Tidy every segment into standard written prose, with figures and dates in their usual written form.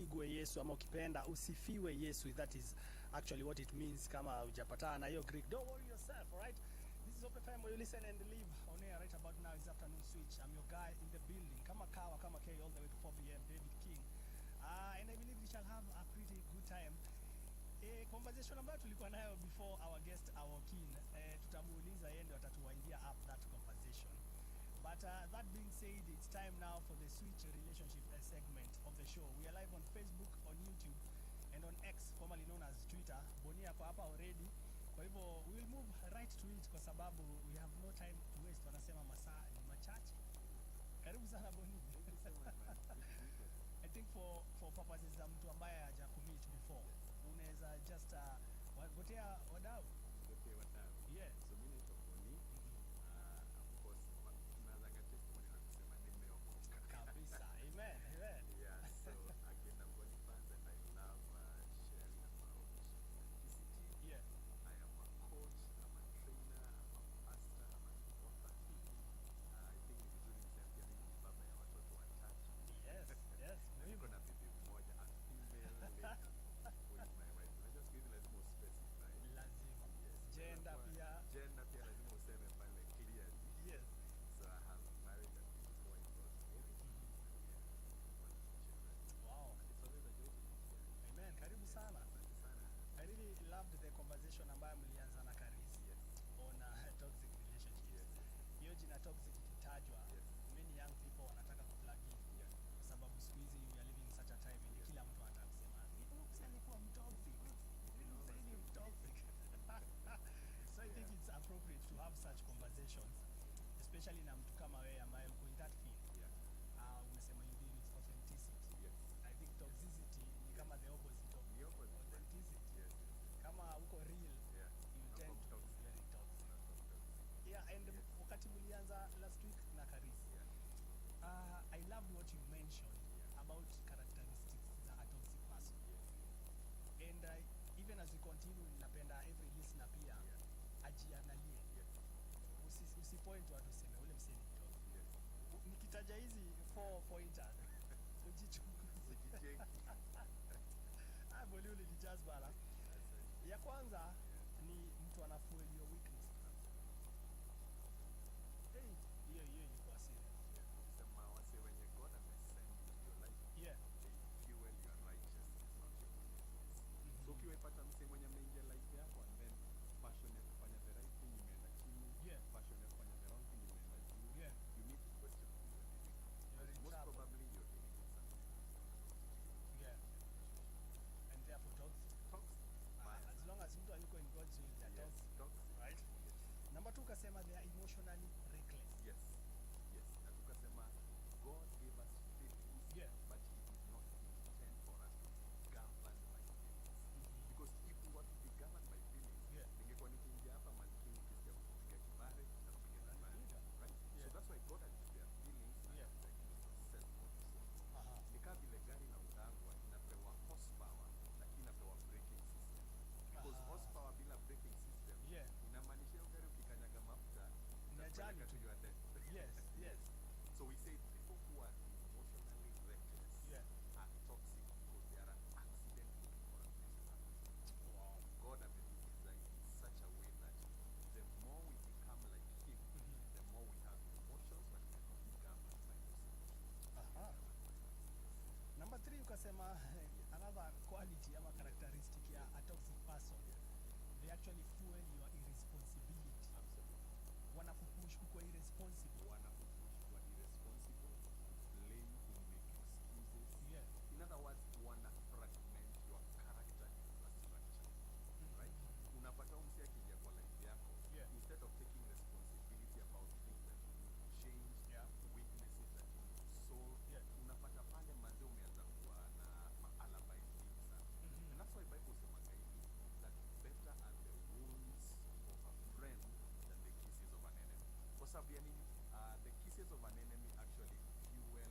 upigwe Yesu, ama ukipenda usifiwe Yesu. That is actually what it means. Kama hujapatana na hiyo Greek, don't worry yourself, all right? This is Open Time where you listen and live on air. Right about now is afternoon switch. I'm your guy in the building. Kama kawa, kama K, all the way to 4 p.m. David King. And I believe we shall have a pretty good time. Conversation ambayo tulikuwa nayo before our guest walk in, tutamuuliza yeye ndio atatuwindia up that conversation. But that being said, it's time now for the switch relationship segment of the show. We are live on Facebook, on YouTube, and on X, formerly known as Twitter. Boni yako hapa already. Kwa hivyo we will move right to it kwa sababu we have no time to waste. Wanasema masaa ni machache. Karibu sana Boni. I think for purposes za mtu ambaye hajakumit before, unaweza just gotea wadau. Yeah. So mimi niko Boni. Of course, tunaanza testimony na kusema nimeokoka. Kabisa. Amen. Amen. Yeah. So again, I'm Boniface and I love sharing about authenticity. Yeah. I am a coach, I'm a trainer, I'm a pastor, I'm an author. I think ni vizuri niseme pia mimi ni baba ya watoto watatu. Yes. Yes. Niko na bibi mmoja, a female lady who is my wife. Unajua siku hizi lazima uspecify. Lazima. Yes. Gender pia. Gender pia lazima useme pale clearly. Yes. So I have married a beautiful wife called Mary. Wow. It's always a joy to be here. Amen. Karibu sana. Asante sana. I really loved the conversation ambayo mlianza na Karis Yes. on toxic relationships. Hiyo jina toxic ikitajwa, Yes. many young people wanataka kuplug in. Yeah. Kwa sababu siku hizi we are living in such a time when kila mtu anataka kusema, "Msanii alikuwa mtoxic. Msanii ni mtoxic." So I think it's appropriate to have such conversations, especially na mtu kama wewe ambaye uko in that field. Yeah. Unasema you deal with authenticity. Yes. I think toxicity ni kama the opposite of The opposite. authenticity. Yes. Kama uko real, Yeah. you Not tend to toxic. be very toxic. Not toxic. Yeah, and wakati mlianza last week na Karis, Yeah. I loved what you mentioned about characteristics za a toxic person. Yes. And even as we continue, napenda every listener pia ajiangalie. Yes. Usipoint watu useme ule msee ni toxic. Yes. Nikitaja hizi 4 pointers, ujichunguze. Ujicheki. Boli ulijazz bana. Asante. Ya kwanza ni mtu anafuel your weakness. Hey, hiyo ilikuwa serious. Yeah. Ukisema wase wenye God amesend into your life, Yeah. they fuel your righteousness, not your weaknesses. So ukiwaipata msee mwenye ameingia life yako and then passion ya kufanya the right thing imeenda chini, Yeah. passion ya kufanya the wrong thing imeenda juu, Yeah. you need to question who you're living with. You're in Most trouble. probably you're dealing with something Yeah. And therefore toxic. toxic. As long as mtu hayuko in God's will, they are Yes, toxic. toxic. Right? Yes. Number 2 kasema they are emotionally reckless. Yes. Yes. Na tukasema God gave us feelings, Yeah. but he did not intend for us to be governed by feelings. Because if we were to be governed by feelings, Yeah. ningekuwa nikiingia hapa Malkini ukisikia kupiga kibare na kupiga kibare, Unanipiga. right? Yeah. So that's why God alipea feelings na Yeah. akatupa self-control. Ni kama vile gari na udangwa inapewa horsepower lakini inapewa braking system. Because horsepower bila braking system Yeah. inamaanisha hiyo gari ukikanyaga mafuta Ni ajali itakupeleka tu. to your death. Yes, yes. So we say people who are emotionally reckless Yeah. are toxic because they are an accident looking for a place to happen. Wow. God has been designed in such a way that the more we become like Him, the more we have emotions, but we are not governed by those emotions. Number 3 ukasema another quality ama characteristic ya a toxic person. They actually fuel your irresponsibility. Absolutely. Wanakupush kuwa irresponsible. Wanakupush to are irresponsible, blame, who make excuses. Yeah. In other words, wanna fragment your character infrastructure. Right? Unapata msi akiingia kwa life yako, Yeah. instead of taking responsibility about things that you need to change, Yeah. weaknesses that you need to solve, Yeah. unapata pale manze umeanza kuwa na ma-alibis mingi sana. And that's why Bible husemanga hivi, that better are the wounds of a friend than the kisses of an enemy. Kwa sababu ya nini? The kisses of an enemy actually fuel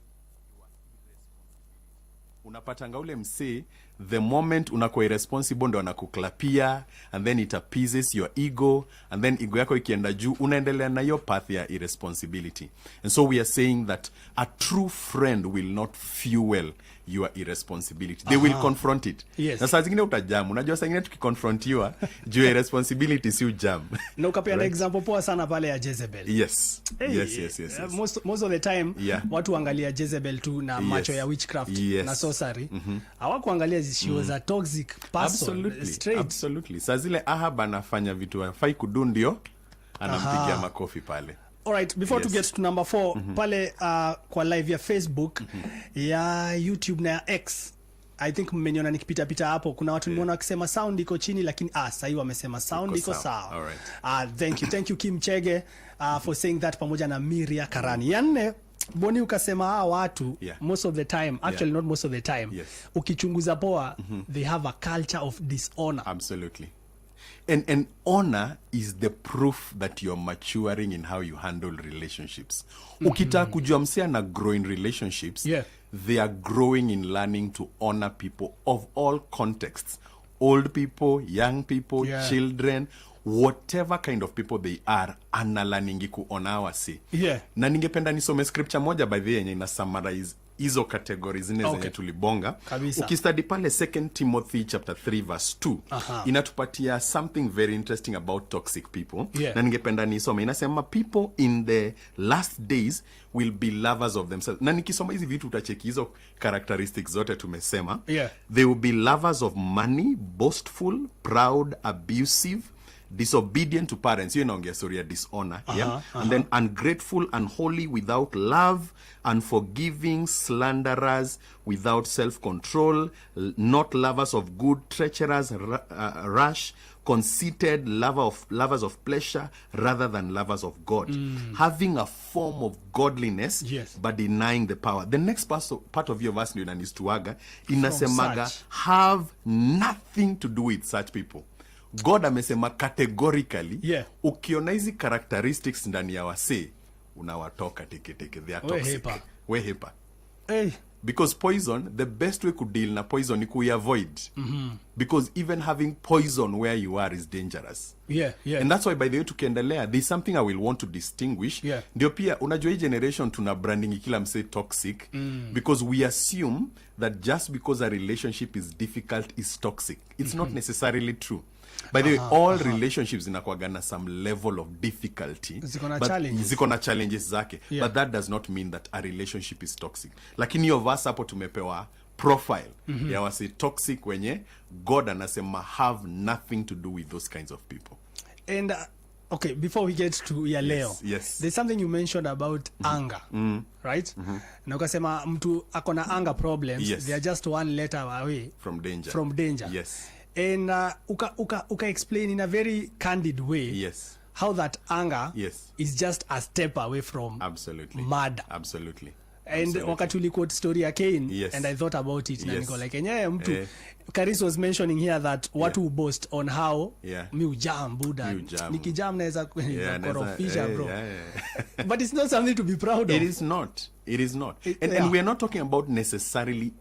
your irresponsibility. Unapatanga ule msee, the moment unakuwa irresponsible ndo anakuklapia, and then it appeases your ego, and then ego yako ikienda juu unaendelea na hiyo path ya irresponsibility. And so we are saying that a true friend will not fuel your irresponsibility. They will confront it. Yes. Na saa zingine utajam. Unajua saa zingine tukiconfrontiwa juu ya irresponsibility si ujam. Na ukapea na example poa sana pale ya Jezebel. Yes. Hey, Yes. Most of the time Yeah. watu angalia Jezebel tu na macho ya witchcraft na sorcery. Hawakuangalia she was a toxic person. Absolutely. Saa zile Ahab anafanya vitu hafai kudu ndio anampigia makofi pale. Alright, before to get to number 4, pale kwa live ya Facebook, ya YouTube na ya X, I think mmeniona nikipita hapo, kuna watu nimeona wakisema sound iko chini, lakini sasa hivi wamesema sound iko sawa. Alright. Thank you Kim Chege for saying that, pamoja na Miria Karani. Yanne Boni ukasema watu most of the time, actually not most of the time, ukichunguza poa, they have a culture of dishonor. Absolutely. And honor is the proof that you're maturing in how you handle relationships. Ukitaka kujua msea na grow in relationships, they are growing in learning to honor people of all contexts. Old people, young people, children, whatever kind of people they are, analaningi kuona wasi. Na ningependa nisome scripture moja by the yenye ina summarize hizo categories zine zenye tulibonga. Ukistudy pale 2 Timothy chapter 3 verse 2, inatupatia something very interesting about toxic people. Na ningependa nisome, inasema people in the last days will be lovers of themselves. Na nikisoma hizi vitu utacheki hizo characteristics zote tumesema. They will be lovers of money, boastful, proud, abusive, disobedient to parents. You inaongea story ya dishonor. And then ungrateful, unholy, without love, unforgiving, slanderers, without self-control, not lovers of good, treacherous, rash, conceited, lovers of pleasure rather than lovers of God, having a form of godliness but denying the power. The next part of your verse ndio inanistuaga, inasemaga have nothing to do with such people. God amesema categorically, ukiona hizi characteristics ndani ya wase, unawatoka teke. They are toxic. We hepa. Because poison, the best way to deal na poison ni kuiavoid. Because even having poison where you are is dangerous. And that's why by the way tukiendelea, there's something I will want to distinguish. Ndio pia, unajua hii generation tuna branding kila mse toxic. Because we assume that just because a relationship is difficult is toxic. It's not necessarily true. By the way, all relationships inakuwaga na some level of difficulty. Ziko na challenges zake. But that does not mean that a relationship is toxic. Lakini hiyo verse hapo tumepewa profile ya wasi toxic wenye God anasema have nothing to do with those kinds of people. And okay, before we get to ya leo, there's something you mentioned about anger, right? Na ukasema mtu akona anger problems, they are just one letter away from danger. And uka explain in a very candid way how that anger is just a step away from murder. And wakati uliquote story ya Cain, and I thought about it, na niko like mtu Karis was mentioning here that watu who boast on how mi ujam buda nikijam naweza korofisha bro. But it's not something to be proud of. It is not. And we are not talking about necessarily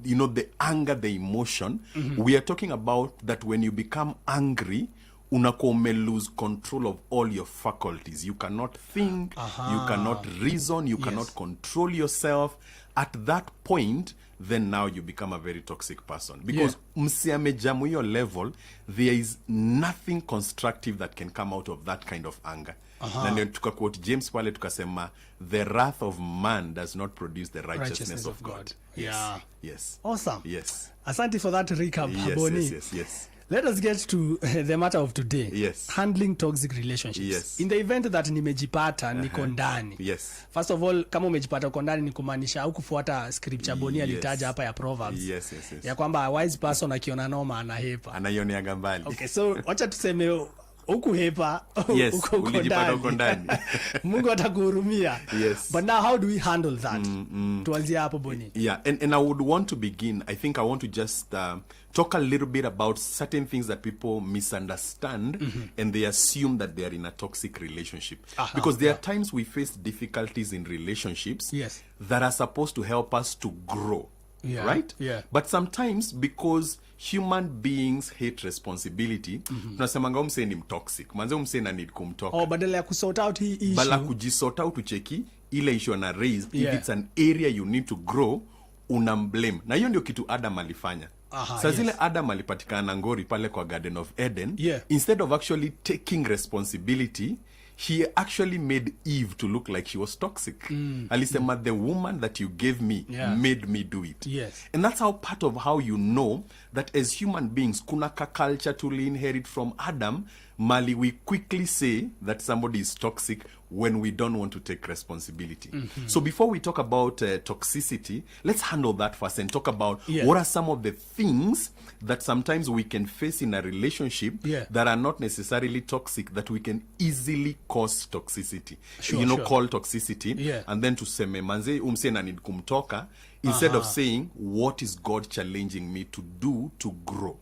the anger, the emotion. We are talking about that when you become angry, unakuwa lose control of all your faculties. You cannot think, you cannot reason, you cannot control yourself. At that point, then now you become a very toxic person. Because msiamejamu your level, there is nothing constructive that can come out of that kind of anger. Na ndio tukaquote James pale tukasema, the wrath of man does not produce the righteousness of God. Yes. Awesome. Yes. Asante for that recap, Boni. Yes. Let us get to the matter of today. Handling toxic relationships. In the event that nimejipata niko ndani. First of all, kama umejipata uko ndani ni kumaanisha au kufuata scripture Boni alitaja hapa ya Proverbs. Ya kwamba a wise person akiona noma anahepa. Anaioneaga mbali. Okay, so wacha tuseme uku hepa, uko ndani. Mungu atakuhurumia. But now how do we handle that? Tuanzie hapo Boni. And I would want to begin, I think I want to just talk a little bit about certain things that people misunderstand and they assume that they are in a toxic relationship. Because there are times we face difficulties in relationships that are supposed to help us to grow. Right? But sometimes because human beings hate responsibility, tunasemanga umse ni toxic. Manze umse na need kumtoka. Badala ya kusort out hii issue. Bala kujisort out ucheki ile issue na raise. If it's an area you need to grow, unamblame. Na hiyo ndio kitu Adam alifanya. Sa zile Adam alipatikana ngori pale kwa Garden of Eden, instead of actually taking responsibility, he actually made Eve to look like she was toxic. Alisema, the woman that you gave me made me do it. And that's how part of how you know that as human beings, kuna ka culture to inherit from Adam, mali we quickly say that somebody is toxic when we don't want to take responsibility. So before we talk about toxicity, let's handle that first and talk about what are some of the things that sometimes we can face in a relationship that are not necessarily toxic, that we can easily cause toxicity. Call toxicity, and then to seme manze umse na need kumtoka, instead of saying, what is God challenging me to do to grow?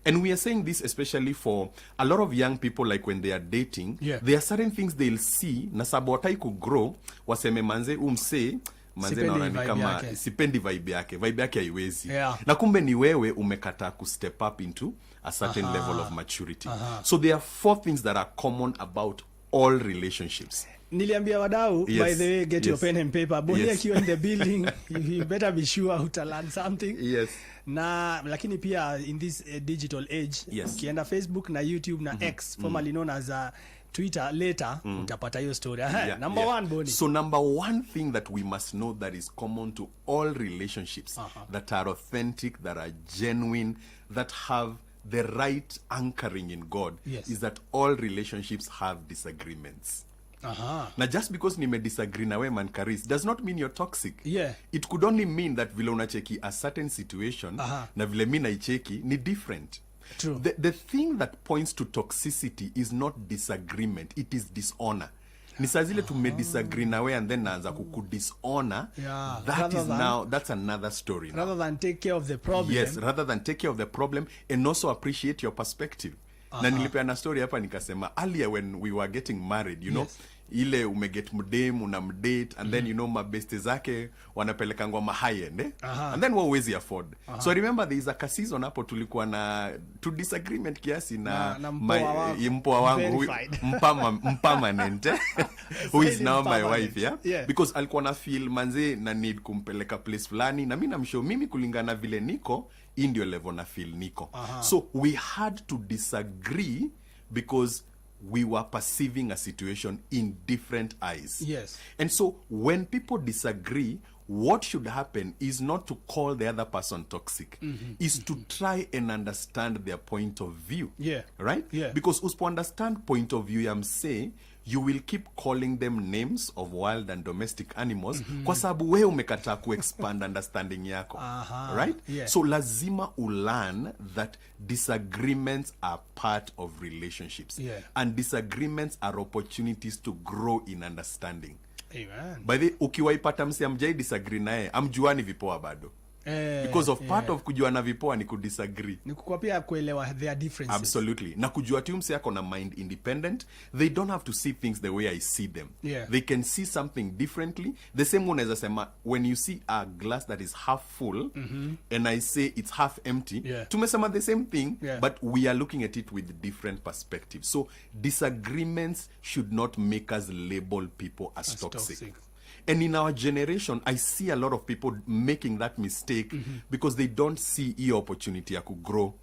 And we are saying this especially for a lot of young people, like when they are dating, there are certain things they'll see, na sababu watai kugrow, waseme manze umse, manze naona ni kama sipendi vibe yake haiwezi. Na kumbe ni wewe umekataa ku step up into a certain level of maturity. So there are 4 things that are common about all relationships. Niliambia wadau, by the way, get your pen and paper. Boni akiwa in the building, you better be sure uta learn something. Na lakini pia in this digital age, ukienda Facebook na YouTube na X, formerly known as Twitter, later utapata hiyo story. Number 1, Boni. So number 1 thing that we must know that is common to all relationships, that are authentic, that are genuine, that have the right anchoring in God, is that all relationships have disagreements. Na just because nime disagree na we man Karis does not mean you're toxic. It could only mean that vile unacheki a certain situation na vile mi naicheki ni different. True. The thing that points to toxicity is not disagreement, it is dishonor. Ni saa zile tume disagree na we and then naanza kukudishonor, that's another story. Rather than take care of the problem. Rather than take care of the problem and also appreciate your perspective. Na nilipeana story hapa nikasema, earlier when we were getting married, you know, ile umeget mdem unamdate and then you know mabeste zake wanapeleka ngoma high end and then huwezi afford. So I remember there is a season hapo tulikuwa na to disagreement kiasi na mpoa wangu permanent who is now my wife, because alikuwa na feel manze na need kumpeleka place fulani na mimi namshow mimi kulingana vile niko in your level na feel niko. So we had to disagree because we were perceiving a situation in different eyes. And so when people disagree, what should happen is not to call the other person toxic, is to try and understand their point of view. Right? Because usipo understand point of view ya mse, you will keep calling them names of wild and domestic animals kwa sababu wewe umekataa ku-expand understanding yako. Right? So lazima ulearn that disagreements are part of relationships. And disagreements are opportunities to grow in understanding. Amen. By the ukiwaipata msi amjai disagree naye, amjuani vipoa bado. Because of part of kujua na vipoa ni kudisagree. Ni kukua pia kuelewa their differences. Absolutely. Na kujua tu msi yako na mind independent, they don't have to see things the way I see them. They can see something differently. The same one as I say, when you see a glass that is half full and I say it's half empty, tumesema the same thing, but we are looking at it with different perspectives. So disagreements should not make us label people as toxic. And in our generation, I see a lot of people making that mistake because they don't see the opportunity ya grow.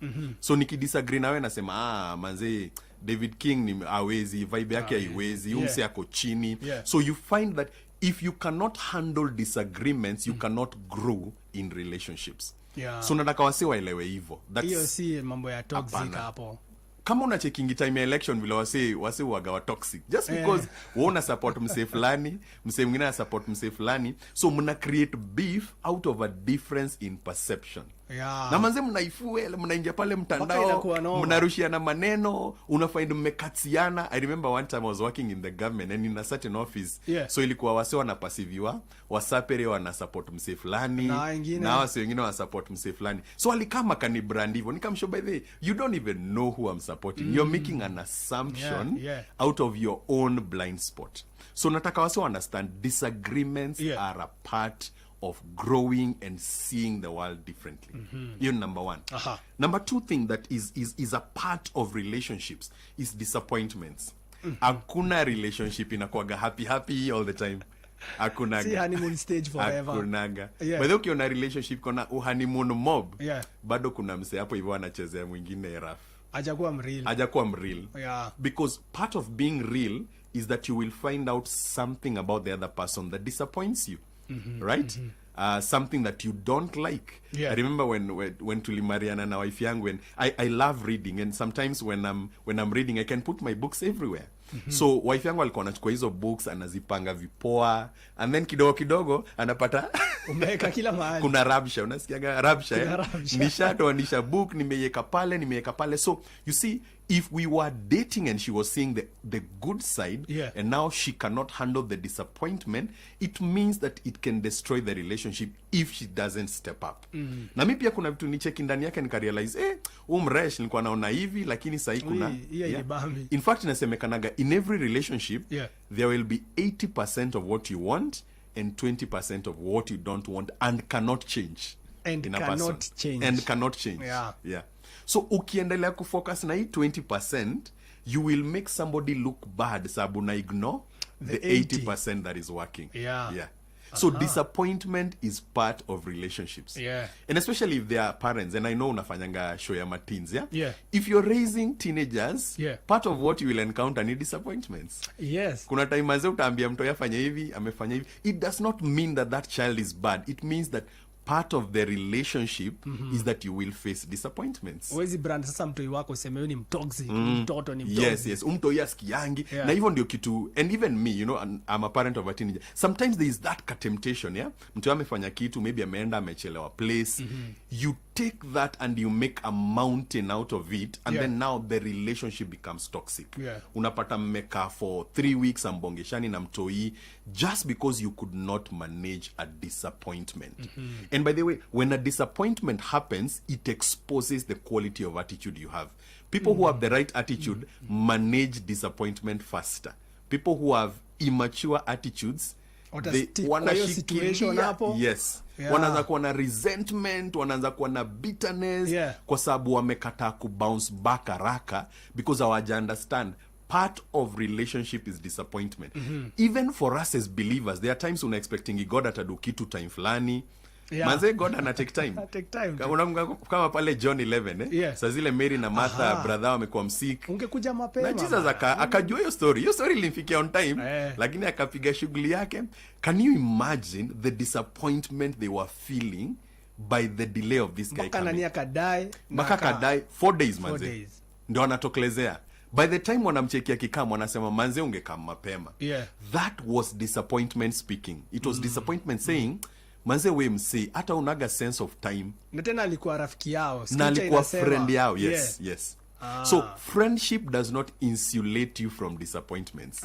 So nikidisagree nawe nasema, manze, David King ni hawezi, vibe yake haiwezi, umse yako chini. So you find that if you cannot handle disagreements, you cannot grow in relationships. So nataka wase waelewe hivyo. Hiyo si mambo ya toxic hapo. Kama una checking time ya election vile wase wagawa toxic just because una support mse fulani, mse mwingine support mse fulani, so mna create beef out of a difference in perception. Na manze mnaifuel, mnaingia pale mtandao, mnarushiana maneno, unafind mmekatiana. I remember one time I was working in the government and in a certain office, so ilikuwa wase wanapasiviwa, wasapere wana support mse fulani, na wase wengine wana support mse fulani. So alikama kani brand hivyo, nikamshow, by the way, you don't even know who I'm supporting. You're making an assumption out of your own blind spot. So nataka wase understand disagreements are a part of growing and seeing the world differently. You're number 1. Number 2 thing that is a part of relationships is disappointments. Hakuna relationship inakuwaga happy all the time. Hakunaga. Si honeymoon stage forever. Hakunaga. Yeah. By the way, ukiona relationship kona honeymoon mob, Yeah. bado kuna mse hapo hivyo anachezea mwingine rough. Hajakuwa mreal. Yeah. Because part of being real is that you will find out something about the other person that disappoints you. Right? Something that you don't like. Yeah. I remember when tulimariana na wife yangu, and I love reading, and sometimes when I'm reading I can put my books everywhere. So wife yangu alikuwa anachukua hizo books anazipanga vipoa, and then kidogo anapata Umeweka kila mahali. Kuna rabsha, unasikiaga rabsha, Kuna rabsha. Nishatoanisha book, nimeiweka pale. So you see, if we were dating and she was seeing the good side, Yeah. and now she cannot handle the disappointment, it means that it can destroy the relationship if she doesn't step up. Na mimi pia kuna vitu nicheki ndani yake nikarealize, mresh nilikuwa naona hivi, lakini sasa kuna Yeah. In fact inasemekanaga in every relationship, Yeah. there will be 80% of what you want and 20% of what you don't want and cannot change. And in a cannot person. change. And cannot change. Yeah. So ukiendelea kufocus na hii 20%, you will make somebody look bad sababu na ignore the 80% that is working. Yeah. So disappointment is part of relationships. Yeah. And especially if they are parents, and I know unafanyanga show ya mateens, Yeah. If you're raising teenagers, Yeah. part of what you will encounter ni disappointments. Yes. Kuna time manze utaambia mtu afanye hivi, amefanya hivi. It does not mean that child is bad. It means that part of the relationship is that you will face disappointments. Wezi brand sasa mtoi wako useme huyu ni mtoxic, mtoto ni mtoxic. Yes. Umtoi askiangi. Yeah. Na hivyo ndio kitu, and even me, I'm a parent of a teenager. Sometimes there is that temptation, Mtu amefanya kitu, maybe ameenda amechelewa place. You take that and you make a mountain out of it, and then now the relationship becomes toxic. Yeah. Unapata mmeka for 3 weeks ambongeshani na mtoi just because you could not manage a disappointment. And by the way, when a disappointment happens, it exposes the quality of attitude you have. People who have the right attitude manage disappointment faster. People who have immature attitudes, situation hapo. Yes. Yeah. Wanaanza kuwa na resentment, wanaanza kuwa na bitterness, kwa sababu wamekataa kubounce back haraka because hawaja understand part of relationship is disappointment. Even for us as believers, there are times una expecting God atadu kitu time fulani. Manze God ana take time. Take time. Kama pale John 11, Saa zile Mary na Martha brother wamekuwa msick. Ungekuja mapema. Na Jesus akajua hiyo story. Hiyo story ilimfikia on time, lakini akapiga shughuli yake. Can you imagine the disappointment they were feeling by the delay of this guy coming? Baka kadai 4 days manze. 4 days. Ndio anatokelezea. By the time wanamchekia kikam wanasema manze ungekam mapema. That was disappointment speaking. It was disappointment saying manze we msi hata unaga sense of time. Na tena alikuwa rafiki yao. Na alikuwa friend yao. Yes. So friendship does not insulate you from disappointments.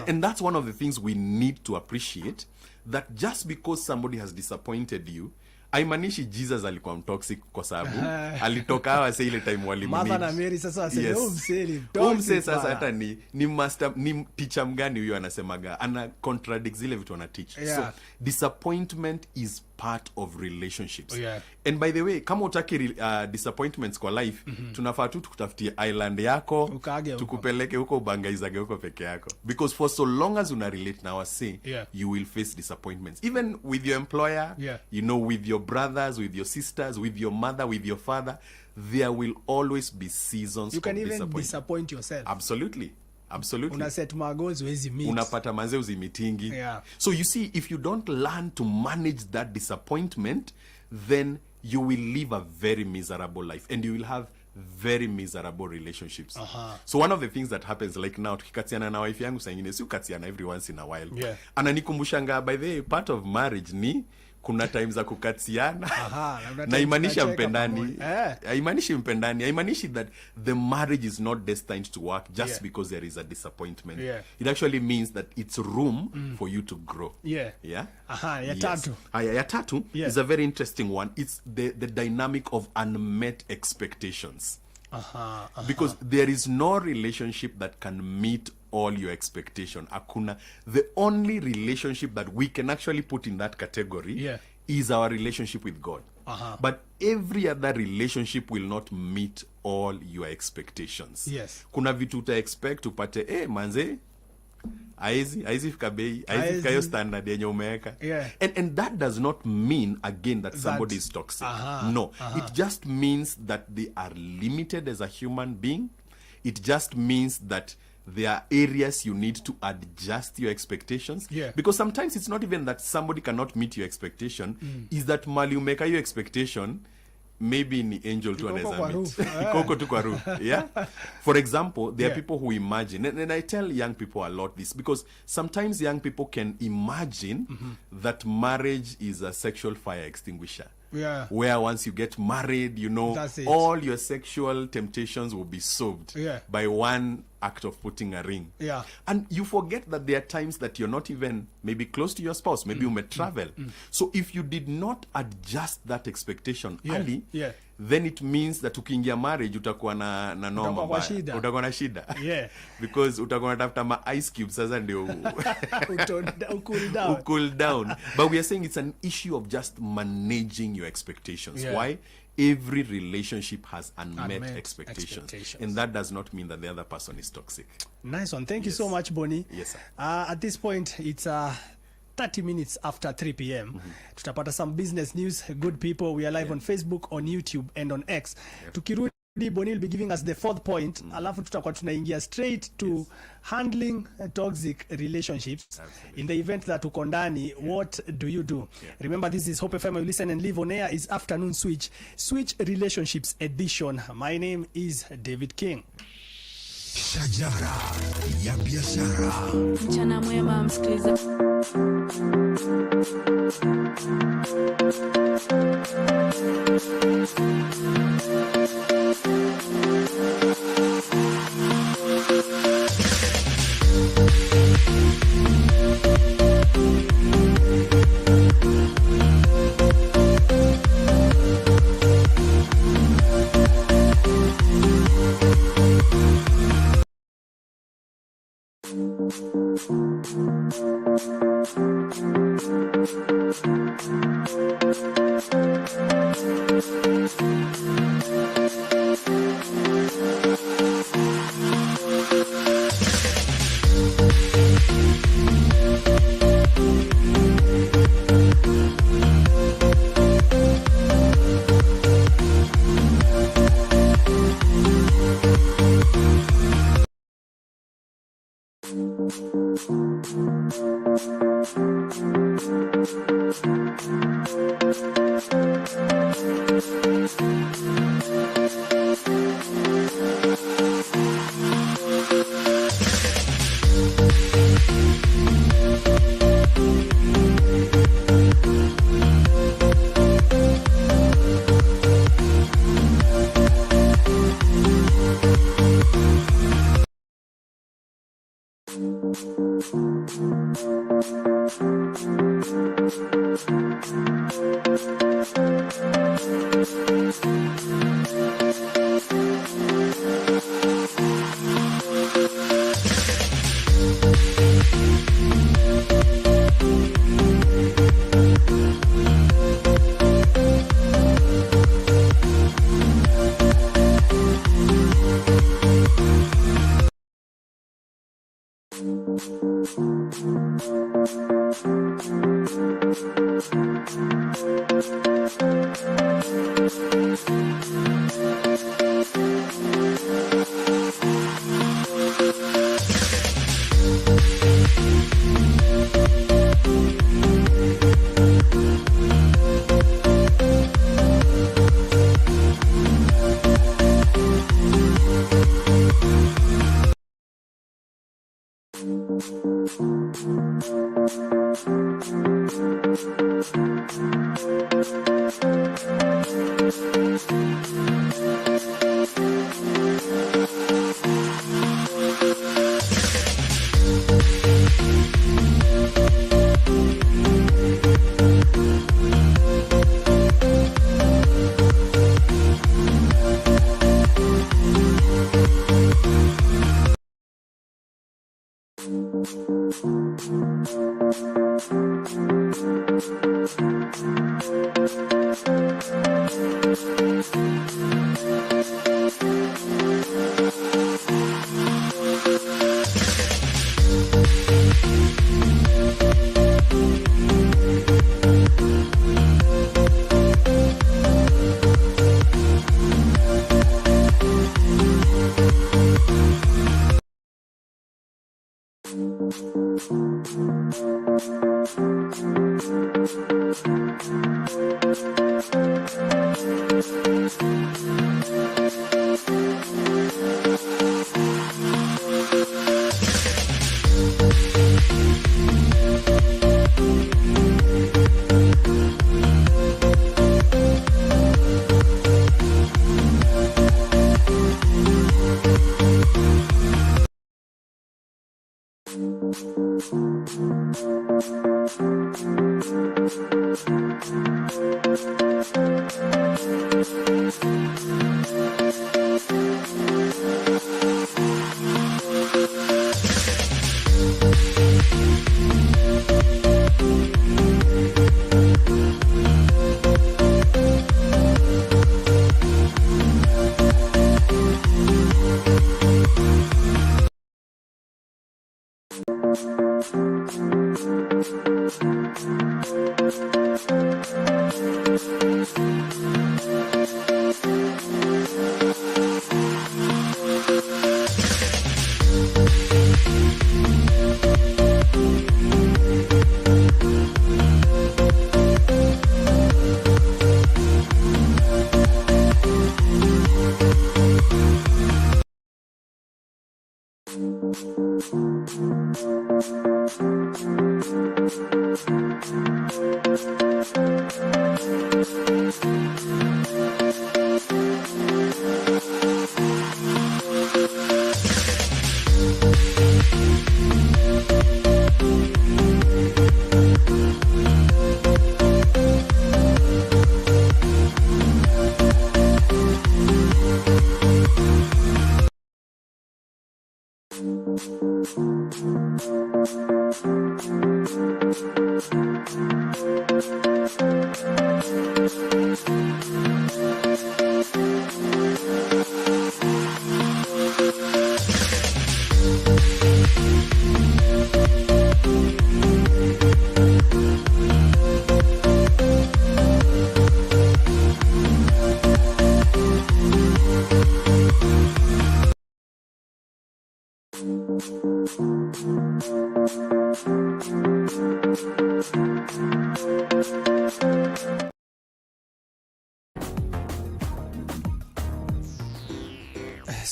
And that's one of the things we need to appreciate, that just because somebody has disappointed you, haimanishi Jesus alikuwa mtoxic kwa sababu alitoka hawa say ile time walimu. Martha na Mary sasa waseme umse sasa hata ni master, ni teacher mgani huyo anasemaga ana contradict zile vitu ana teach. So disappointment is part of relationships. And by the way, kama utaki disappointments kwa life, tunafaa tu tukutafutie island yako, tukupeleke huko ubangaizage huko peke yako. Because for so long as una relate na wase, you will face disappointments. Even with your employer, with your brothers, with your sisters, with your mother, with your father, there will always be seasons you of can even disappoint yourself. Absolutely. Una set magos wezi meet. Unapata manze uzimitingi. So you see, if you don't learn to manage that disappointment, then you will live a very miserable life and you will have very miserable relationships. So one of the things that happens, like now tukikatiana na wife yangu saingine si ukatiana every once in a while. Ananikumbushanga by the way, part of marriage ni kuna times za kukatiana. Na imaanisha mpendani. Haimanishi that the marriage is not destined to work just because there is a disappointment. It actually means that it's room for you to grow. Ya tatu is a very interesting one. It's the dynamic of unmet expectations. Because there is no relationship that can meet all your expectation. Akuna. The only relationship that we can actually put in that category is our relationship with God. But every other relationship will not meet all your expectations. Kuna vitu uta expect upate manze Aizi fika bei, aizi fika yo standard yenye umeweka. Yeah. And that does not mean again that somebody is toxic. No, it just means that they are limited as a human being. It just means that there are areas you need to adjust your expectations. Yeah. Because sometimes it's not even that somebody cannot meet your expectation, is that mali umeka your expectation, maybe ni angel to anaweza meet. Ikoko tu kwa roof. Yeah. For example, there are people who imagine, and I tell young people a lot this, because sometimes young people can imagine that marriage is a sexual fire extinguisher. Yeah. Where once you get married, you know, all your sexual temptations will be solved by one act of putting a ring. Yeah. And you forget that there are times that you're not even maybe close to your spouse, maybe you may travel. So if you did not adjust that expectation early, then it means that ukiingia marriage utakuwa na noma mbaya. Utakuwa na shida. Yeah. Because utakuwa natafuta ma ice cubes sasa ndio cool down. But we are saying it's an issue of just managing your expectations. Why? Every relationship has unmet expectations. And that does not mean that the other person is toxic. Nice one. Thank you so much, Bonnie. Yes, sir. At this point, it's 30 minutes after 3 p.m. Tutapata some business news. Good people, we are live on Facebook, on YouTube, and on X. Tukirudi, Bonnie will be giving us the fourth point. Alafu tutakuwa tunaingia straight to handling toxic relationships. Absolutely. In the event that uko ndani, what do you do? Remember, this is Hope FM. You listen and live on air. Is Afternoon Switch Relationships Edition. My name is David King. Shajara ya biashara. Mchana mwema msikilizaji.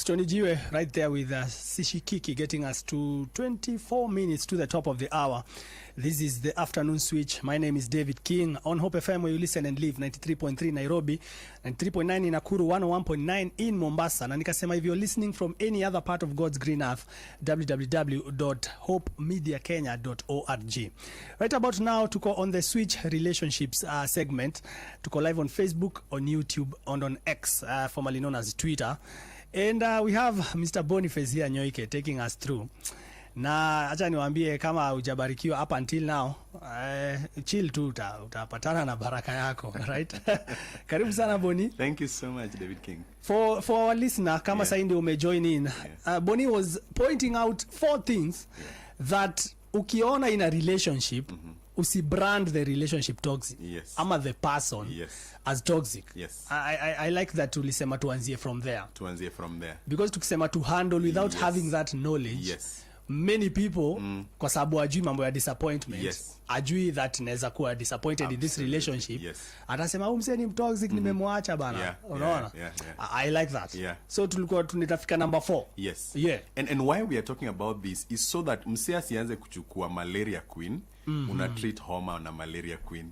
Tony Jiwe right there with Sishikiki getting us to 24 minutes to the top of the hour. This is the afternoon switch. My name is David King on Hope FM, where you listen and live. 93.3 Nairobi, 93.9 in Nakuru, 101.9 in Mombasa. Na nikasema if you're listening from any other part of God's green earth, www.hopemediakenya.org. Right about now, tuko on the switch relationships segment. Tuko live on Facebook, on YouTube, and on X, formerly known as Twitter. And we have Mr. Boniface here Nyoike taking us through. Na acha niwaambie kama hujabarikiwa up until now, chill tu utapatana na baraka yako, right? Karibu sana Boni. Thank you so much David King. For our listener, kama sasa ndio umejoin in, Boni was pointing out 4 things that ukiona in a relationship, usibrand the relationship toxic. Yes. Ama the person as toxic. Yes. I like that tulisema tuanzie from there. Tuanzie from there. Because tukisema to handle without having that knowledge, many people kwa sababu ajui mambo ya disappointment, ajui that naweza kuwa disappointed in this relationship, atasema mseni mtoxic, nimemwacha bana. Unaona? I like that. So tulikuwa tunatafika number 4. And why we are talking about this is so that msea sianze kuchukua malaria queen, una treat homa na malaria queen.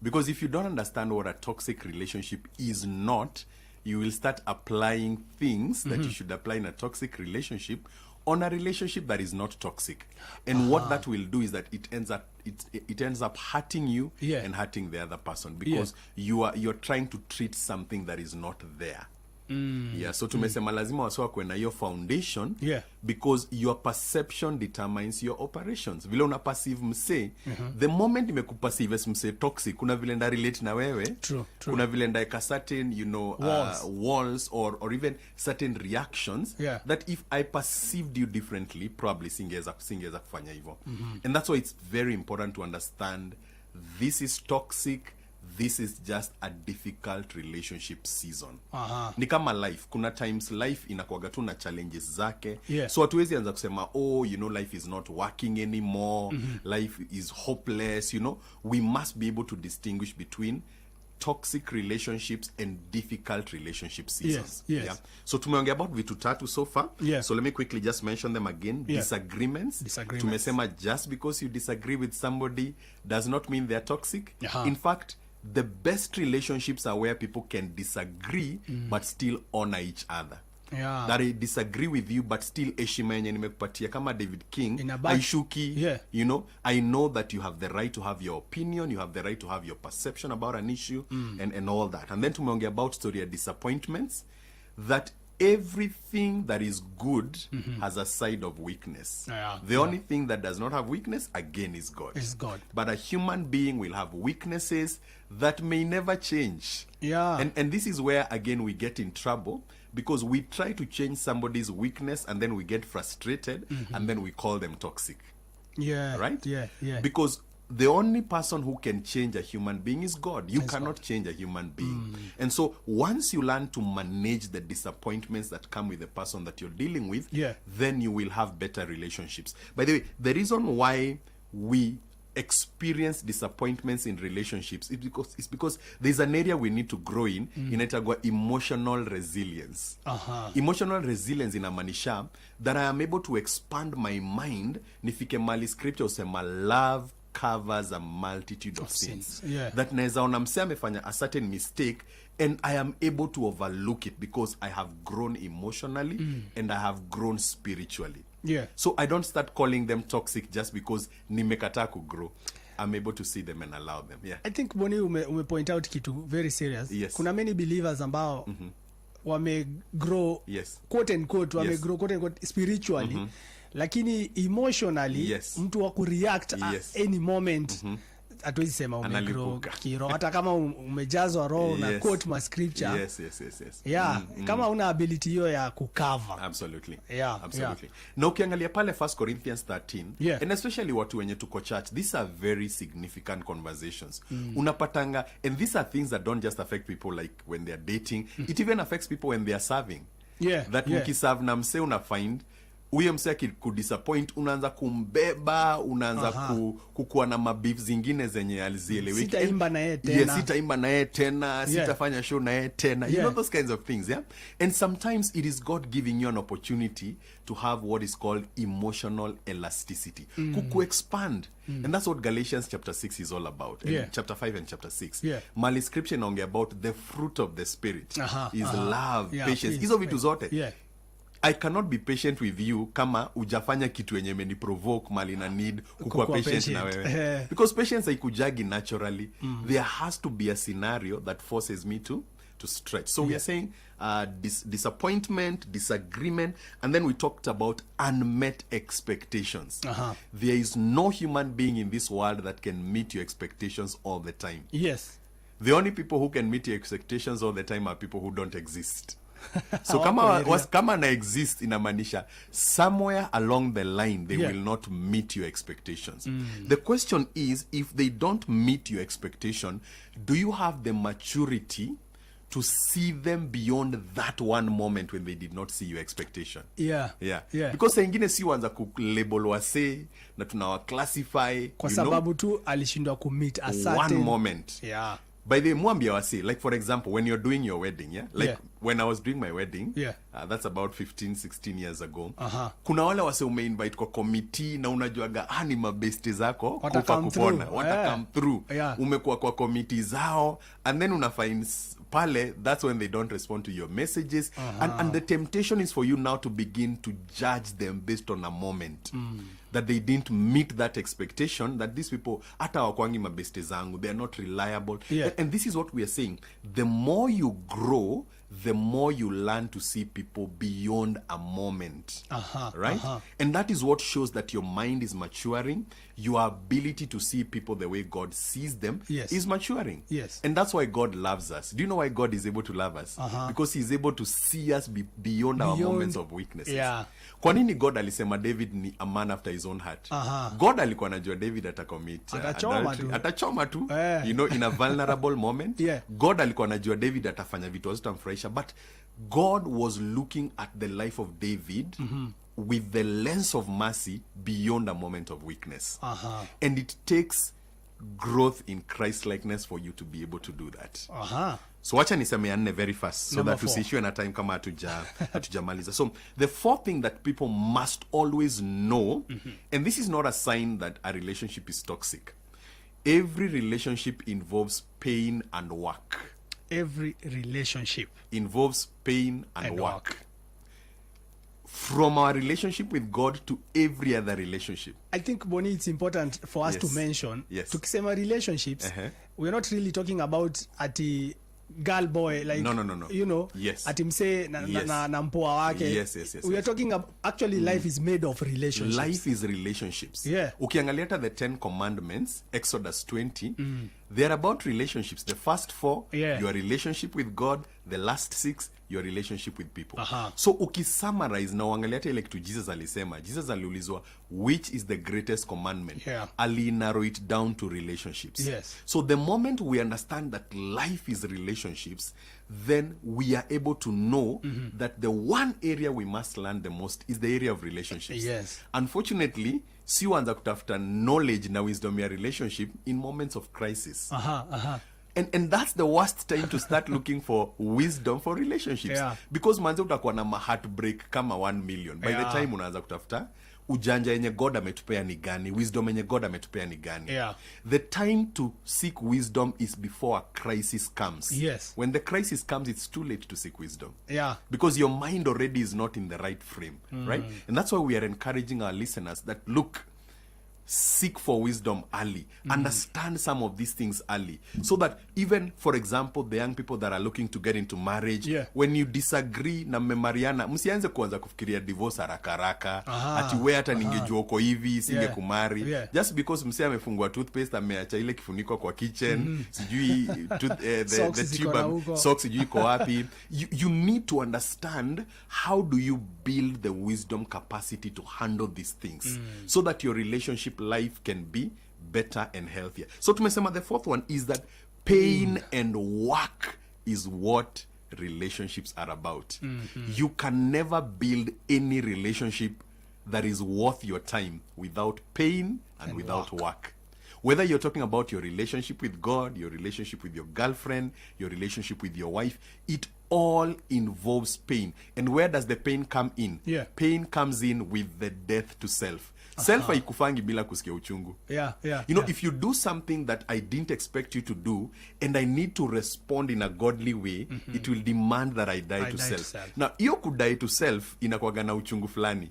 Because if you don't understand what a toxic relationship is not, you will start applying things that you should apply in a toxic relationship on a relationship that is not toxic. And what that will do is that it ends up hurting you and hurting the other person, because you're trying to treat something that is not there. So tumesema lazima wasiwa kwe na hiyo foundation, because your perception determines your operations. Vile una perceive mse, the moment imekuperceive as mse toxic, kuna vile nda relate na wewe, kuna vile nda eka certain, you know, walls or even certain reactions that if I perceived you differently, probably singeza kufanya hivyo. And that's why it's very important to understand this is toxic. This is just a difficult relationship season. Ni kama life. Kuna times life inakuwaga tu na challenges zake. So hatuwezi anza kusema, oh, you know, life is not working anymore. Life is hopeless, you know. We must be able to distinguish between toxic relationships and difficult relationship seasons. Yes. Yeah. So tumeongea about vitu tatu so far. Yeah. So let me quickly just mention them again. Yeah. Disagreements. Tumesema just because you disagree with somebody does not mean they're toxic. In fact, the best relationships are where people can disagree but still honor each other. Yeah. That I disagree with you but still heshima yenye nimekupatia kama David King Inabaki. Aishuki. Yeah. You know, I know that you have the right to have your opinion, you have the right to have your perception about an issue and all that. And then tumeongea about story of disappointments, that everything that is good has a side of weakness. The only thing that does not have weakness, again, is God. Is God. But a human being will have weaknesses that may never change. Yeah. And this is where, again, we get in trouble, because we try to change somebody's weakness and then we get frustrated and then we call them toxic. Yeah. Right? Yeah. Because the only person who can change a human being is God. You cannot change a human being. And so once you learn to manage the disappointments that come with the person that you're dealing with, then you will have better relationships. By the way, the reason why we experience disappointments in relationships is because there's an area we need to grow in inaitagwa emotional resilience. Emotional resilience inamaanisha that I am able to expand my mind nifike mali scripture usema love covers a multitude of sins. That naweza ona msee amefanya a certain mistake and I am able to overlook it because I have grown emotionally and I have grown spiritually. So I don't start calling them toxic just because nimekataa ku grow. I'm able to see them and allow them. I think Boni ume point out kitu very serious. Kuna many believers ambao wame grow quote and quote grow quote and quote spiritually lakini emotionally mtu wa kureact at any moment hatuwezi sema umegrow kiro hata kama umejazwa roho na quote ma scripture. Kama una ability hiyo ya kucover. Absolutely. Na ukiangalia pale 1 Corinthians 13 and especially watu wenye tuko church, these are very significant conversations. Unapatanga, and these are things that don't just affect people like when they are dating, it even affects people when they are serving. That ukiserve na mse una find huyo mse akikudisappoint unaanza kumbeba, unaanza kukuwa na mabeef zingine zenye alizieleweki. Sitaimba na yeye tena. Sitaimba na yeye tena, sitafanya show na yeye tena. You know those kinds of things, And sometimes it is God giving you an opportunity to have what is called emotional elasticity. Kuku expand. And that's what Galatians chapter 6 is all about. And chapter 5 and chapter 6. Mali scripture inaongea about the fruit of the spirit. Is love, patience. Hizo vitu zote. I cannot be patient with you kama ujafanya kitu yenye meni provoke mali na need kukua patient na wewe. Because patience haikujagi naturally. There has to be a scenario that forces me to stretch. So we are saying disappointment, disagreement, and then we talked about unmet expectations. There is no human being in this world that can meet your expectations all the time. The only people who can meet your expectations all the time are people who don't exist. So kama na exist inamaanisha somewhere along the line they will not meet your expectations. The question is, if they don't meet your expectation, do you have the maturity to see them beyond that one moment when they did not see your expectation? Because saa ingine si wanza kulabel wase na tunawa classify kwa sababu tu alishindwa kumeet a certain one moment. By the mwambia wase, like for example, when you're doing your wedding, like when I was doing my wedding, that's about 15-16 years ago. Kuna wale wase umeinvite kwa committee na unajuaga ni mabesti zako kufa kupona, wata come through. Umekuwa kwa committee zao and then unafind pale, that's when they don't respond to your messages. And the temptation is for you now to begin to judge them based on a moment. That they didn't meet that expectation, that these people hata wakwangi mabeste zangu, they are not reliable. And this is what we are saying. The more you grow, the more you learn to see people beyond a moment. Right? And that is what shows that your mind is maturing. Your ability to see people the way God sees them is maturing. And that's why God loves us. Do you know why God is able to love us? Because He's able to see us beyond our moments of weaknesses. Kwa nini God alisema David ni a man after his own heart? God alikuwa anajua David atacommit atachoma tu. You know, in a vulnerable moment. God alikuwa anajua David atafanya vitu hazitamfurahisha, but God was looking at the life of David with the lens of mercy beyond a moment of weakness. And it takes growth in Christ likeness for you to be able to do that. So wacha niseme ya nne very fast so Number that tusishiwe na time kama hatujamaliza. So the fourth thing that people must always know, and this is not a sign that a relationship is toxic. Every relationship involves pain and work. Every relationship involves pain and work. From our relationship with God to every other relationship. I think, Bonnie, it's important for us to mention, tukisema relationships, we're not really talking about ati girl boy, like, no. you know, ati mse na mpoa wake. Yes. We are talking about, actually, life is made of relationships. Life is relationships. Ukiangalia hata the 10 commandments, Exodus 20, they're about relationships. The first 4, your relationship with God. The last 6, your relationship with people. So ukisummarize na uangalia hata ile kitu Jesus alisema. Jesus aliulizwa, which is the greatest commandment? Ali narrow it down to relationships. So the moment we understand that life is relationships, then we are able to know that the one area we must learn the most is the area of relationships. Unfortunately, si wanza kutafuta knowledge na wisdom ya relationship in moments of crisis. And that's the worst time to start looking for wisdom for relationships. Because manze utakuwa na heartbreak kama 1 million. By the time unaanza kutafuta ujanja yenye God ametupea ni gani, wisdom yenye God ametupea ni gani. The time to seek wisdom is before a crisis comes. When the crisis comes, it's too late to seek wisdom. Because your mind already is not in the right frame, right? And that's why we are encouraging our listeners that, look, seek for wisdom early. Understand some of these things early. So that even, for example, the young people that are looking to get into marriage, when you disagree na mmemariana, msianze kuanza kufikiria divorce haraka. Ati we hata ningejua uko hivi, singe kumari. Just because mse amefungua toothpaste, ameacha ile kifuniko kwa kitchen, sijui the tube, socks sijui iko wapi. You need to understand how do you build the wisdom capacity to handle these things so that your relationship life can be better and healthier. So tumesema the fourth one is that pain and work is what relationships are about. You can never build any relationship that is worth your time without pain and without work. Whether you're talking about your relationship with God, your relationship with your girlfriend, your relationship with your wife, it all involves pain. And where does the pain come in? Pain comes in with the death to self. Self haikufangi bila kusikia uchungu. You know, if you do something that I didn't expect you to do and I need to respond in a godly way, it will demand that I die to self. Now, iyo kudie to self inakuwaga na uchungu fulani.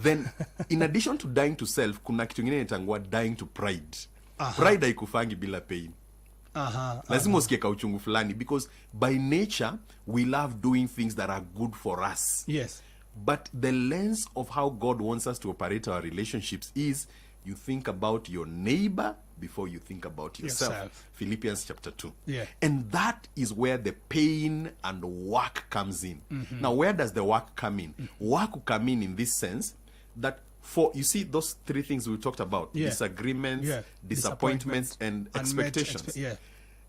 Then, in addition to dying to self, kuna kitu ingine inatangwa dying to pride. Pride haikufangi bila pain. Lazima usikie ka uchungu fulani, because by nature we love doing things that are good for us. But the lens of how God wants us to operate our relationships is you think about your neighbor before you think about yourself. Philippians chapter 2. And that is where the pain and work comes in. Now, where does the work come in? Work will come in this sense that, for, you see, those 3 things we talked about, disagreements, disappointments, and expectations.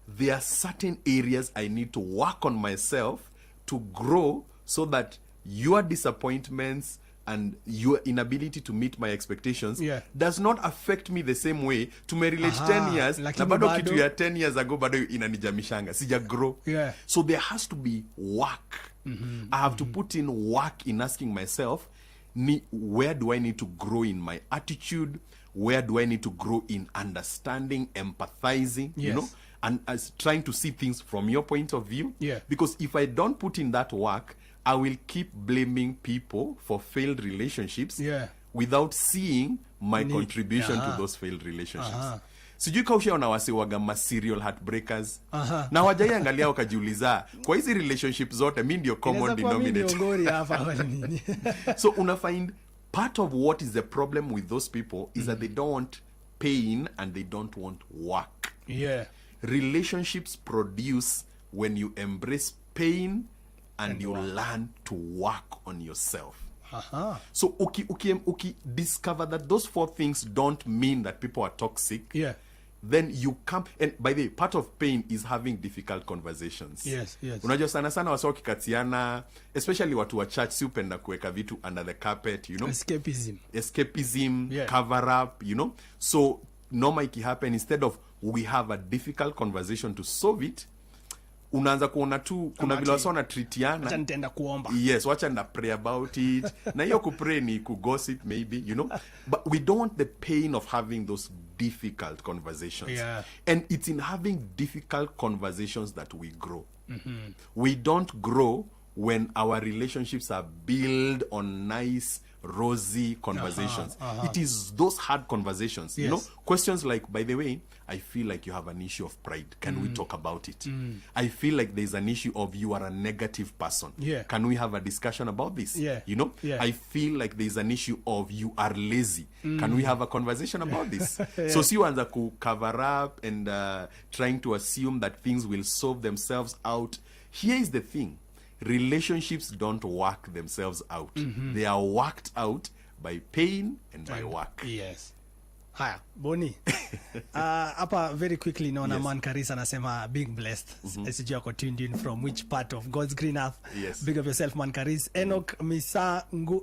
There are certain areas I need to work on myself to grow so that your disappointments and your inability to meet my expectations does not affect me the same way. Tumerelate 10 years, na bado kitu ya 10 years ago bado inanijamishanga. Sija grow. So there has to be work. I have to put in work in asking myself, where do I need to grow in my attitude? Where do I need to grow in understanding, empathizing, you know, and as trying to see things from your point of view? Because if I don't put in that work, I will keep blaming people for failed relationships without seeing my contribution to those failed relationships. Sijui kaushaona wasiwaga ma serial heartbreakers. Na wajaiangalia wakajiuliza, kwa hizi relationship zote mi ndio common denominator. So una find part of what is the problem with those people is that they don't want pain and they don't want work. Relationships produce when you embrace pain and you learn to work on yourself. So uki discover that those 4 things don't mean that people are toxic. Then you come, and by the way, part of pain is having difficult conversations. Unajua sana sana wasa wakikatiana, especially watu wa church, si upenda kuweka vitu under the carpet, you know. Escapism, cover up, you know. So noma ikihappen, instead of we have a difficult conversation to solve it, unaanza kuona tu kuna vile wasa wanatritiana, acha nitaenda kuomba. Yes, wacha nda pray about it. Na hiyo kupray ni kugossip maybe, you know. But we don't want the pain of having those difficult conversations. Yeah. And it's in having difficult conversations that we grow. We don't grow when our relationships are built on nice, rosy conversations. It is those hard conversations. Yes. You know, questions like, by the way, I feel like you have an issue of pride. Can we talk about it? I feel like there's an issue of you are a negative person. Yeah. Can we have a discussion about this? Yeah. You know, Yeah. I feel like there's an issue of you are lazy. Can we have a conversation about this? So see wanza ku cover up and trying to assume that things will solve themselves out. Here is the thing. Relationships don't work themselves out. They are worked out by pain and by work. Yes. Haya, Boni. Hapa very quickly naona Yes. Man Karisa anasema being blessed. Sijui ako tuned in from which part of God's green earth. Yes. Big of yourself, Man Karis. Enoch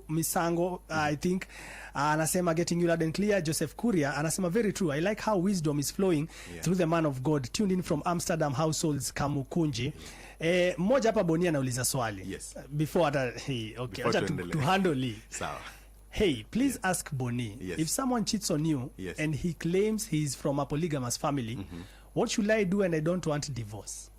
Misango, I think, anasema getting you loud and clear. Joseph Kuria anasema very true. I like how wisdom is flowing through the man of God. Tuned in from Amsterdam Households Kamukunji. Mmoja hapa Boni anauliza swali. Yes. Before hata okay, Before acha tuendelee. to handle hii. Sawa. Hey, please ask Boni, Yes. if someone cheats on you Yes. and he claims he's from a polygamous family, what should I do when I don't want divorce?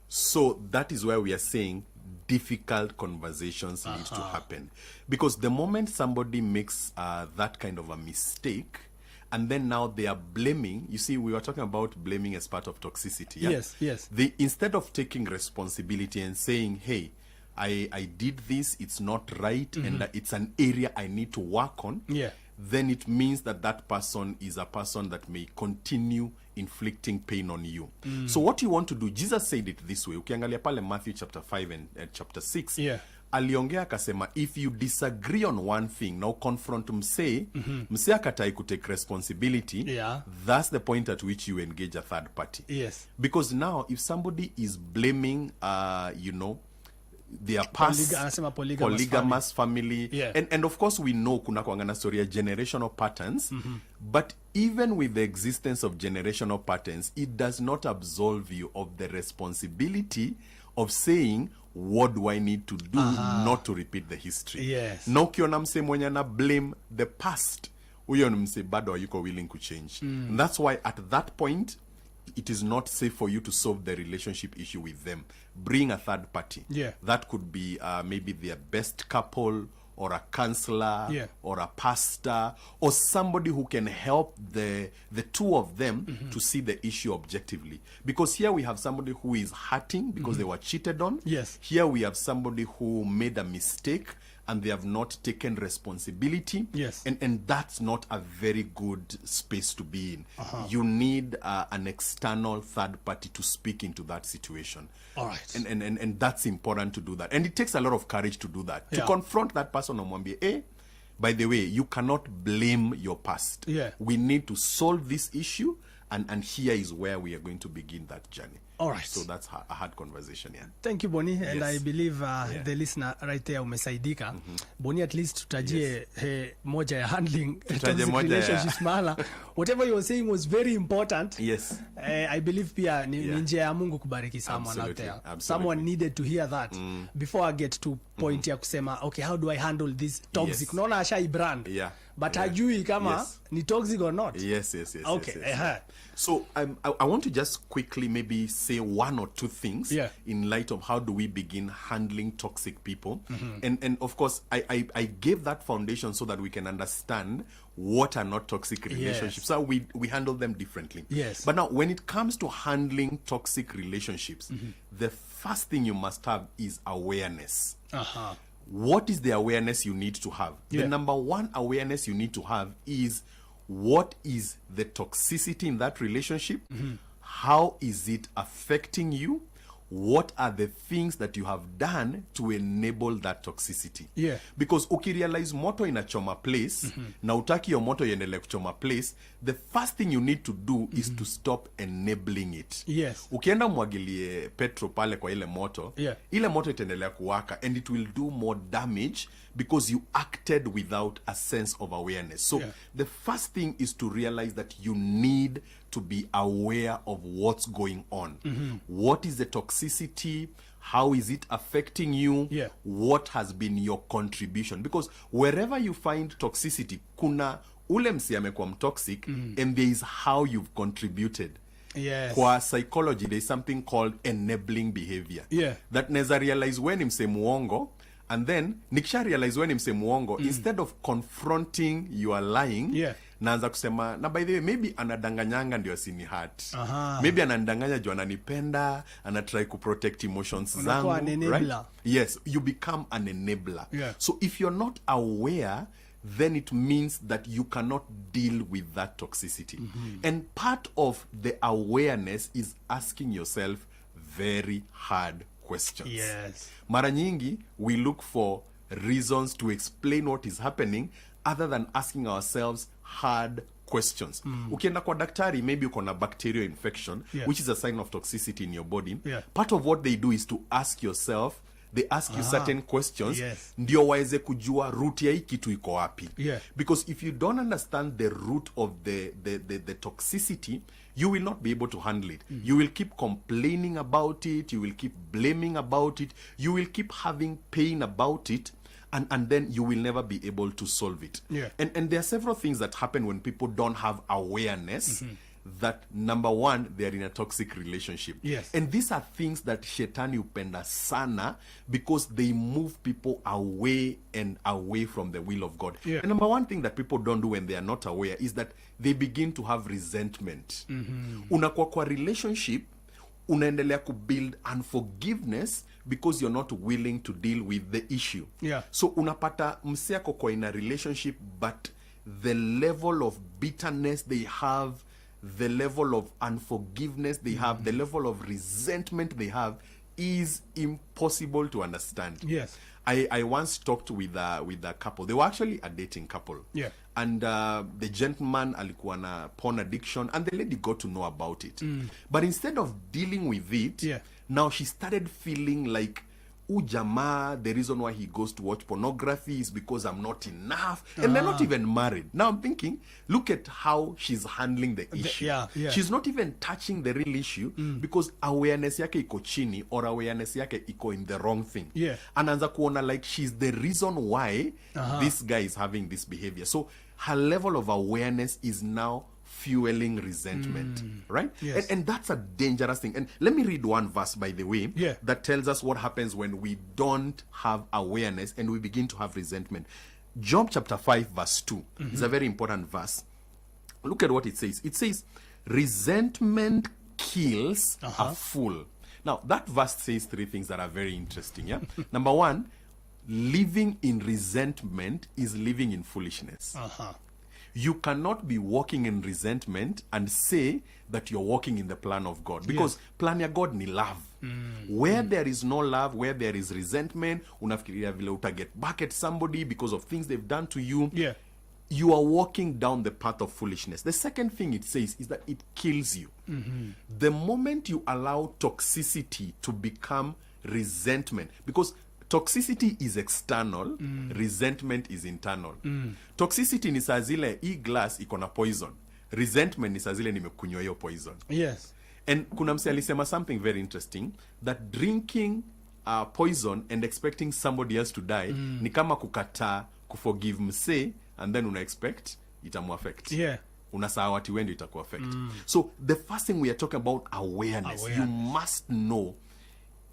So that is where we are saying difficult conversations need to happen. Because the moment somebody makes that kind of a mistake, and then now they are blaming, you see, we were talking about blaming as part of toxicity. Yeah? Yes, yes. They, instead of taking responsibility and saying, hey, I did this, it's not right, and it's an area I need to work on, Yeah. then it means that that person is a person that may continue inflicting pain on you. So what you want to do, Jesus said it this way. Ukiangalia pale Matthew chapter 5 and chapter 6. Yeah. Aliongea akasema, if you disagree on one thing, now confront msee, msee akatai kutake responsibility, Yeah. that's the point at which you engage a third party. Yes. Because now, if somebody is blaming, you know, their past anasema polygamous polygamous family, Yeah. and of course we know kuna kuangana story ya generational patterns, but even with the existence of generational patterns, it does not absolve you of the responsibility of saying, what do I need to do not to repeat the history? Yes. Na ukiona mse mwenye na blame the past, huyo ni mse bado hayuko willing to change. And that's why at that point it is not safe for you to solve the relationship issue with them. Bring a third party. Yeah. That could be maybe their best couple, or a counselor, Yeah. or a pastor, or somebody who can help the two of them to see the issue objectively. Because here we have somebody who is hurting because they were cheated on. Yes. Here we have somebody who made a mistake and they have not taken responsibility. Yes. And that's not a very good space to be in. You need an external third party to speak into that situation. All right. And that's important to do that. And it takes a lot of courage to do that. To Yeah. confront that person and mwambie, by the way, you cannot blame your past. Yeah. We need to solve this issue, and here is where we are going to begin that journey. All right. So that's a hard conversation, yeah. Thank you, Boni. And Yes. I believe the listener right there umesaidika. Boni, at least tutajie moja ya handling toxic moja ya- relationships mahala. Whatever you were saying was very important. Yes. I believe pia ni Yeah. njia ya Mungu kubariki someone out Absolutely, there. absolutely. Someone needed to hear that before I get to point ya kusema, okay, how do I handle this toxic? Yes. Unaona ashai brand. Yeah. But Yeah. hajui kama Yes. ni toxic or not. Yes. Okay, yes. So I want to just quickly maybe say one or two things in light of how do we begin handling toxic people. And of course, I gave that foundation so that we can understand what are not toxic relationships. Yes. So we handle them differently. Yes. But now, when it comes to handling toxic relationships, the first thing you must have is awareness. What is the awareness you need to have? Yeah. The number one awareness you need to have is, what is the toxicity in that relationship? How is it affecting you? what are the things that you have done to enable that toxicity. Yeah. Because ukirealize moto inachoma place, na utaki yo moto iendelee kuchoma place, the first thing you need to do is to stop enabling it. Yes. Ukienda mwagilie petro pale kwa ile moto, Yeah. ile moto itaendelea kuwaka, and it will do more damage because you acted without a sense of awareness. So Yeah. the first thing is to realize that you need to be aware of what's going on. What is the toxicity? How is it affecting you? Yeah. What has been your contribution? Because wherever you find toxicity, kuna ule msi amekuwa mtoxic, and there is how you've contributed. Yes. Kwa psychology, there is something called enabling behavior. Yeah. That neza realize when ni mse muongo, and then nikisha realize when ni mse muongo, instead of confronting you are lying, Yeah. naanza kusema, na by the way, maybe anadanganyanga ndio asini hurt. Aha. Maybe anadanganya juu ananipenda, anatry kuprotect emotions Unakuwa zangu, an right? enabler. Yes, you become an enabler. Yeah. So if you're not aware, then it means that you cannot deal with that toxicity. And part of the awareness is asking yourself very hard questions. Yes. Mara nyingi, we look for reasons to explain what is happening other than asking ourselves hard questions. Ukienda kwa daktari, maybe uko na bacterial infection, Yeah. which is a sign of toxicity in your body. Yeah. Part of what they do is to ask yourself, they ask you certain questions, Yes. ndio waweze kujua root ya hii kitu iko wapi. Yeah. Because if you don't understand the root of the toxicity, you will not be able to handle it. You will keep complaining about it, you will keep blaming about it, you will keep having pain about it, and then you will never be able to solve it. Yeah. And there are several things that happen when people don't have awareness that, number one, they are in a toxic relationship. Yes. And these are things that shetani upenda sana because they move people away and away from the will of God. Yeah. And number one thing that people don't do when they are not aware is that they begin to have resentment. Unakuwa kwa relationship, unaendelea kubuild unforgiveness because you're not willing to deal with the issue. Yeah. So unapata mse ako kwa in a relationship, but the level of bitterness they have, the level of unforgiveness they have, the level of resentment they have is impossible to understand. Yes. I once talked with a couple. They were actually a dating couple. Yeah. And the gentleman alikuwa na porn addiction, and the lady got to know about it. But instead of dealing with it, Yeah. now she started feeling like, Jamaa, the reason why he goes to watch pornography is because I'm not enough. And they're not even married. Now I'm thinking, look at how she's handling the issue. yeah. She's not even touching the real issue because awareness yake iko chini, or awareness yake iko in the wrong thing. Yeah. Anaanza kuona like she's the reason why this guy is having this behavior. So her level of awareness is now fueling resentment, right? Yes. And that's a dangerous thing. And let me read one verse, by the way, Yeah. that tells us what happens when we don't have awareness and we begin to have resentment. Job chapter 5 verse 2 is a very important verse. Look at what it says. It says, resentment kills a fool. Now, that verse says three things that are very interesting, yeah? Number one, living in resentment is living in foolishness. You cannot be walking in resentment and say that you're walking in the plan of God. Because plan ya God ni love. Where there is no love, where there is resentment, unafikiria vile utaget back at somebody because of things they've done to you. Yeah. You are walking down the path of foolishness. The second thing it says is that it kills you. The moment you allow toxicity to become resentment, because toxicity is external, resentment is internal. Toxicity ni saa zile hii glass iko na poison. Resentment ni saa zile nimekunywa hiyo poison. Yes. And kuna mse alisema something very interesting, that drinking poison and expecting somebody else to die ni kama kukataa kuforgive mse and then una expect itamuaffect. Yeah. Unasahau ati wewe ndio itakuaffect. So the first thing we are talking about awareness. You must know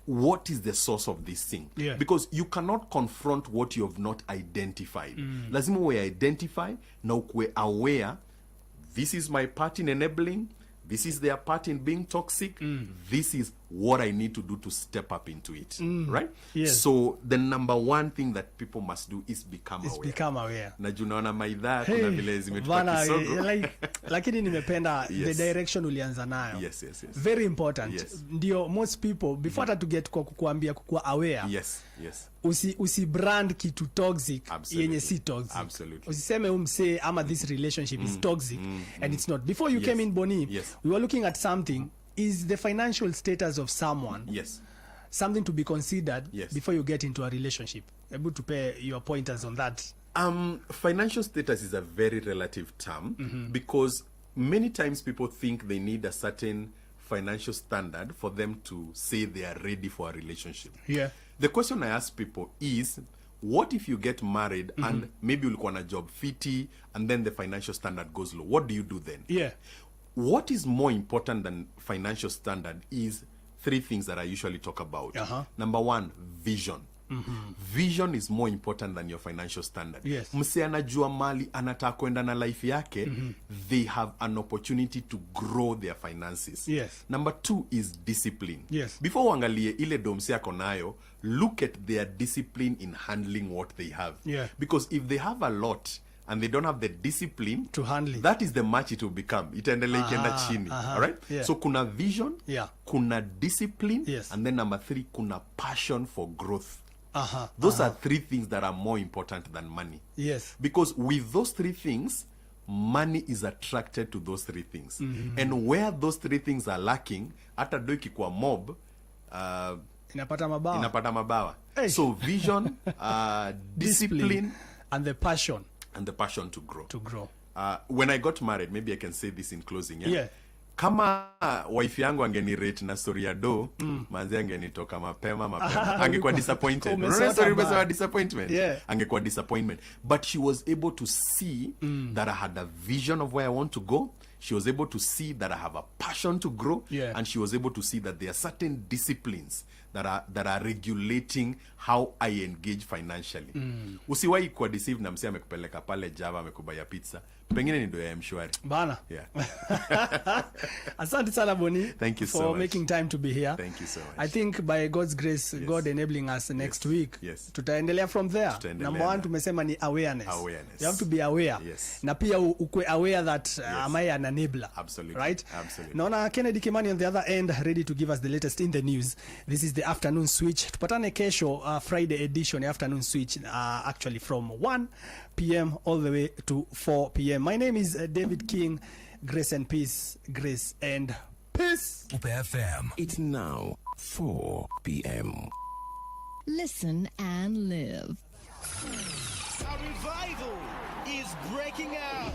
what is the source of this thing. Yeah. Because you cannot confront what you have not identified. Lazima we identify na ukue aware, this is my part in enabling, this is their part in being toxic, this is what I need to do to step up into it, right? Yes. So the number one thing that people must do is become aware. Become aware. Na junaona maidha kuna vile zimetupa kisogo. Lakini nimependa Yes. the direction ulianza nayo. Yes. Very important. Yes. Ndio most people before hata to get kwa kukuambia kukuwa aware. Yes. Usi brand kitu toxic Absolutely. yenye si toxic. Absolutely. Usiseme umse ama this relationship is toxic and it's not. Before you Yes. came in, Boni, Yes. we were looking at something. Is the financial status of someone Yes. something to be considered Yes. before you get into a relationship? Able to pay your pointers on that. Financial status is a very relative term because many times people think they need a certain financial standard for them to say they are ready for a relationship. Yeah. The question I ask people is, what if you get married and maybe ulikuwa na job fiti and then the financial standard goes low? What do you do then? Yeah. What is more important than financial standard is three things that I usually talk about. Number one, vision. Vision is more important than your financial standard. Yes. Mse anajua mali anataka kwenda na life yake, they have an opportunity to grow their finances. Yes. Number two is discipline. Yes. Before uangalie ile domsi yako nayo, look at their discipline in handling what they have. Yeah. Because if they have a lot and they don't have the discipline To handle it. that is the match it will become. Itaendelea ikienda chini. All right? Yeah. So kuna vision, Yeah. kuna discipline, Yes. and then number three, kuna passion for growth. Those are three things that are more important than money. Yes. Because with those three things, money is attracted to those three things. And where those three things are lacking, hata do ikikuwa mob, Inapata mabawa. inapata mabawa. Hey. So vision, discipline, and the passion and the passion to grow. to grow. When I got married, maybe I can say this in closing. Yeah. Kama wife yangu angenirate na story ya do, manzi angenitoka mapema. Angekuwa disappointed. Umesota Sorry, ba. umesema disappointment. Yeah. Angekuwa disappointment. But she was able to see that I had a vision of where I want to go. She was able to see that I have a passion to grow. Yeah. And she was able to see that there are certain disciplines that are regulating how I engage financially. Usiwahi kuwa deceive na msi amekupeleka pale Java amekubaya pizza. Pengine ni ndo ya mshwari. Bana. Yeah. Asante sana, Boni. Thank you so for much. making time to be here. Thank you so much. I think by God's grace, God enabling us next week, Yes. tutaendelea from there. Tutaendelea Number one, na. tumesema ni awareness. Awareness. You have to be aware. Yes. Na pia ukwe aware that am I an enabler? Absolutely. Right? Absolutely. Naona Kennedy Kimani on the other end, ready to give us the latest in the news. This is the afternoon switch. Tupatane kesho, Friday edition, afternoon switch, actually from 1 p.m. all the way to 4 p.m. My name is David King. Grace and peace. Grace and peace. Upe FM. It's now 4 p.m. Listen and live. A revival is breaking out.